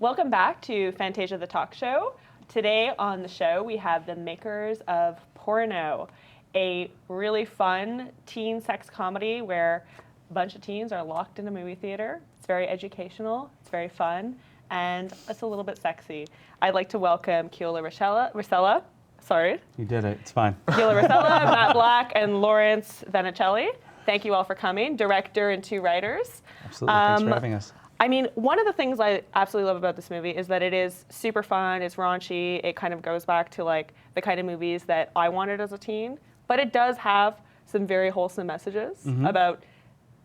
Welcome back to Fantasia The Talkshow. Today on the show we have the makers of Porno, a really fun teen sex comedy where a bunch of teens are locked in a movie theater. It's very educational, it's very fun, and it's a little bit sexy. I'd like to welcome Keola Racela. Sorry. You did it, it's fine. Keola Racela, Matt Black, and Laurence Vannicelli. Thank you all for coming, director and two writers. Absolutely, thanks for having us. I mean, one of the things I absolutely love about this movie is that it is super fun, it's raunchy, it kind of goes back to like the kind of movies that I wanted as a teen, but it does have some very wholesome messages about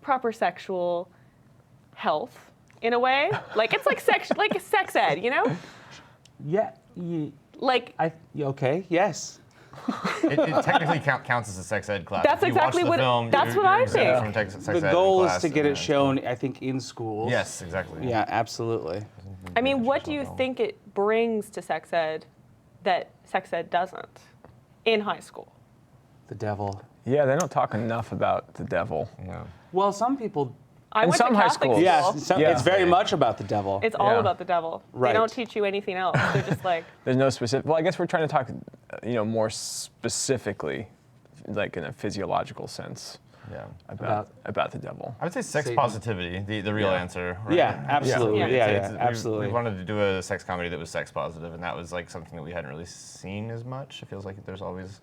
proper sexual health in a way. Like it's like sex ed, you know? Yeah, okay, yes. It technically counts as a sex ed class. That's exactly what I think. The goal is to get it shown, I think, in schools. Yes, exactly. Yeah, absolutely. I mean, what do you think it brings to sex ed that sex ed doesn't in high school? The devil. Yeah, they don't talk enough about the devil. Yeah. Well, some people. I went to some high Catholic schools. school. Yes, it's very much about the devil. It's all Yeah. about the devil. Right. They don't teach you anything else. They're just like. There's no specific. Well, I guess we're trying to talk, more specifically, like in a physiological sense, Yeah. about the devil. I would say sex Satan. positivity, the real answer. Right? Yeah, absolutely. Yeah. Absolutely. We wanted to do a sex comedy that was sex positive, and that was like something that we hadn't really seen as much. It feels like there's always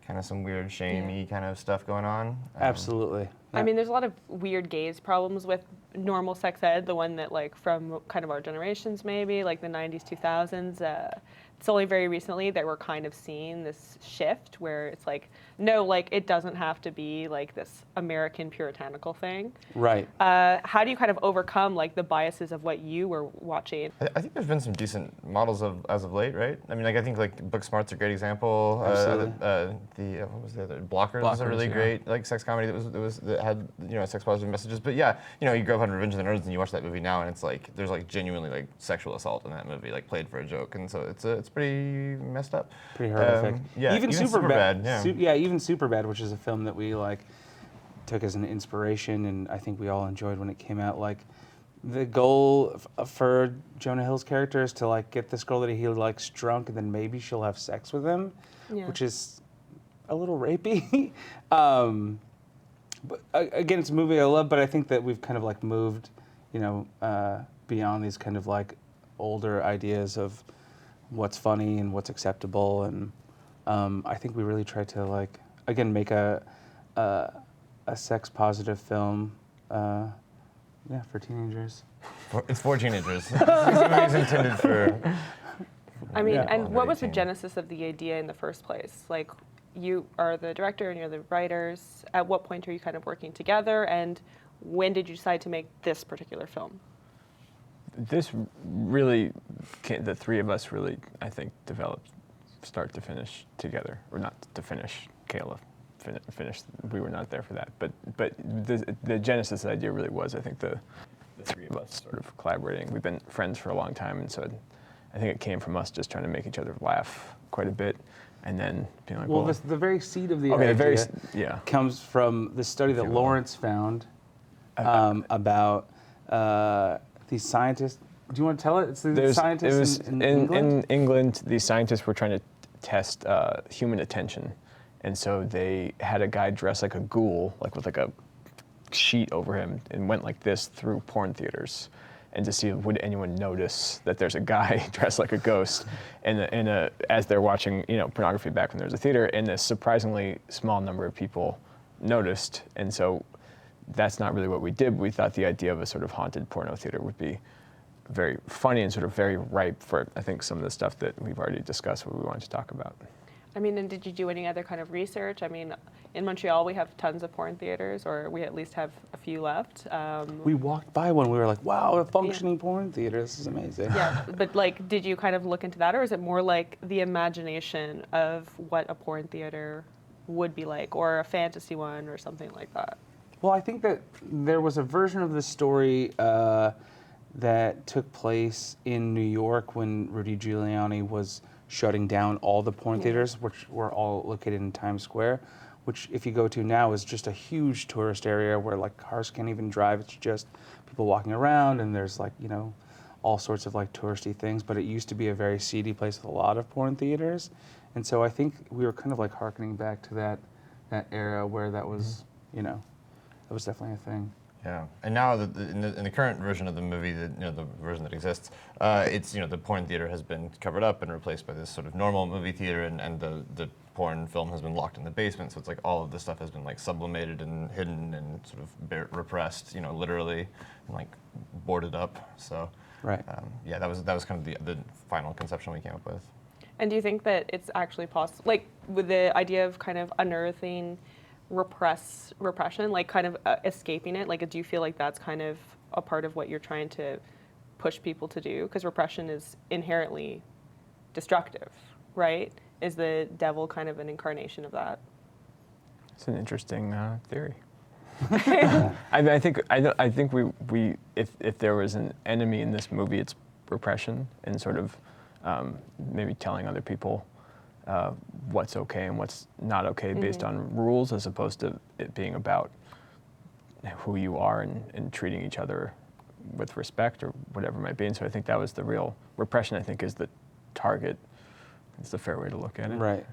kind of some weird, shamey kind of stuff going on. Absolutely. I mean, there's a lot of weird gaze problems with normal sex ed, the one that, like, from kind of our generations, maybe, like the 90s, 2000s. It's only very recently that we're kind of seeing this shift where it's like, no, like, it doesn't have to be, like, this American puritanical thing. Right. How do you kind of overcome, like, the biases of what you were watching? I think there's been some decent models as of late, right? I mean, like I think like Booksmart's a great example. Absolutely. What was the other? Blockers is a really great like sex comedy that had sex positive messages. But yeah, you grow up on Revenge of the Nerds and you watch that movie now and it's like there's like genuinely like sexual assault in that movie, like played for a joke, and so it's pretty messed up. Pretty horrific. Yeah, even Superbad. Yeah. Even Superbad, which is a film that we like took as an inspiration, and I think we all enjoyed when it came out. Like, the goal for Jonah Hill's character is to like get this girl that he likes drunk, and then maybe she'll have sex with him, which is a little rapey. But again, it's a movie I love, but I think that we've kind of like moved, beyond these kind of like older ideas of what's funny and what's acceptable, and I think we really tried to like again make a sex positive film, for teenagers. It's for teenagers. This movie is intended for. I mean, Yeah. and what was the genesis of the idea in the first place? Like, you are the director and you're the writers. At what point are you kind of working together, and when did you decide to make this particular film? This really, the three of us really, I think, developed start to finish together, or not to finish. Keola finished. We were not there for that, but the genesis idea really was, I think, the three of us sort of collaborating. We've been friends for a long time, and so I think it came from us just trying to make each other laugh quite a bit, and then being like, Well, the very seed of the okay, idea comes from the study that Lawrence found about these scientists. Do you want to tell it? It's the scientists in England? In England, these scientists were trying to test human attention. And so they had a guy dressed like a ghoul, like with like a sheet over him, and went like this through porn theaters, and to see would anyone notice that there's a guy dressed like a ghost, as they're watching pornography back when there was a theater, and a surprisingly small number of people noticed. And so that's not really what we did. We thought the idea of a sort of haunted porno theater would be very funny and sort of very ripe for, I think, some of the stuff that we've already discussed, what we wanted to talk about. I mean, and did you do any other kind of research? I mean, in Montreal, we have tons of porn theaters, or we at least have a few left. We walked by one, we were like, wow, a functioning porn theater, this is amazing. Yeah, but like, did you kind of look into that, or is it more like the imagination of what a porn theater would be like, or a fantasy one, or something like that? Well, I think that there was a version of the story that took place in New York when Rudy Giuliani was shutting down all the porn theaters, which were all located in Times Square, which if you go to now is just a huge tourist area where like cars can't even drive. It's just people walking around, and there's like, all sorts of like touristy things, but it used to be a very seedy place with a lot of porn theaters. And so I think we were kind of like hearkening back to that era where that was, you know, that was definitely a thing. Yeah, and now in the current version of the movie, the version that exists, it's the porn theater has been covered up and replaced by this sort of normal movie theater, and the porn film has been locked in the basement. So it's like all of this stuff has been like sublimated and hidden and sort of repressed, literally, and like boarded up. So right, yeah, that was kind of the final conception we came up with. And do you think that it's actually possible, like with the idea of kind of unearthing repression, like kind of escaping it? Like, do you feel like that's kind of a part of what you're trying to push people to do? Because repression is inherently destructive, right? Is the devil kind of an incarnation of that? It's an interesting theory. I think we if there was an enemy in this movie, it's repression, and sort of maybe telling other people what's okay and what's not okay based on rules, as opposed to it being about who you are and treating each other with respect or whatever it might be. And so I think that was the real repression, I think, is the target. It's the fair way to look at it. Right.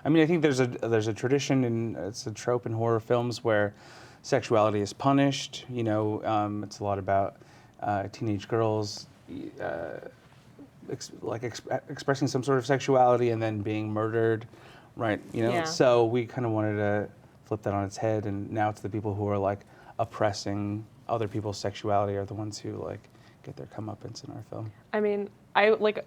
I mean, I think there's a tradition, and it's a trope in horror films where sexuality is punished. It's a lot about teenage girls expressing some sort of sexuality and then being murdered, right? Yeah. So we kind of wanted to flip that on its head, and now it's the people who are like oppressing other people's sexuality are the ones who like get their comeuppance in our film. I mean,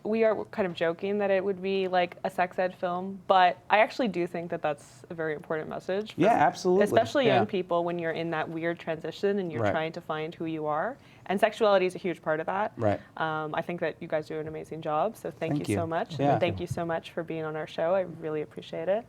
we are kind of joking that it would be like a sex ed film, but I actually do think that that's a very important message. Yeah, absolutely. Especially young people when you're in that weird transition and you're Right. trying to find who you are. And sexuality is a huge part of that. Right. I think that you guys do an amazing job, so thank you so much. Yeah. And thank you so much for being on our show. I really appreciate it.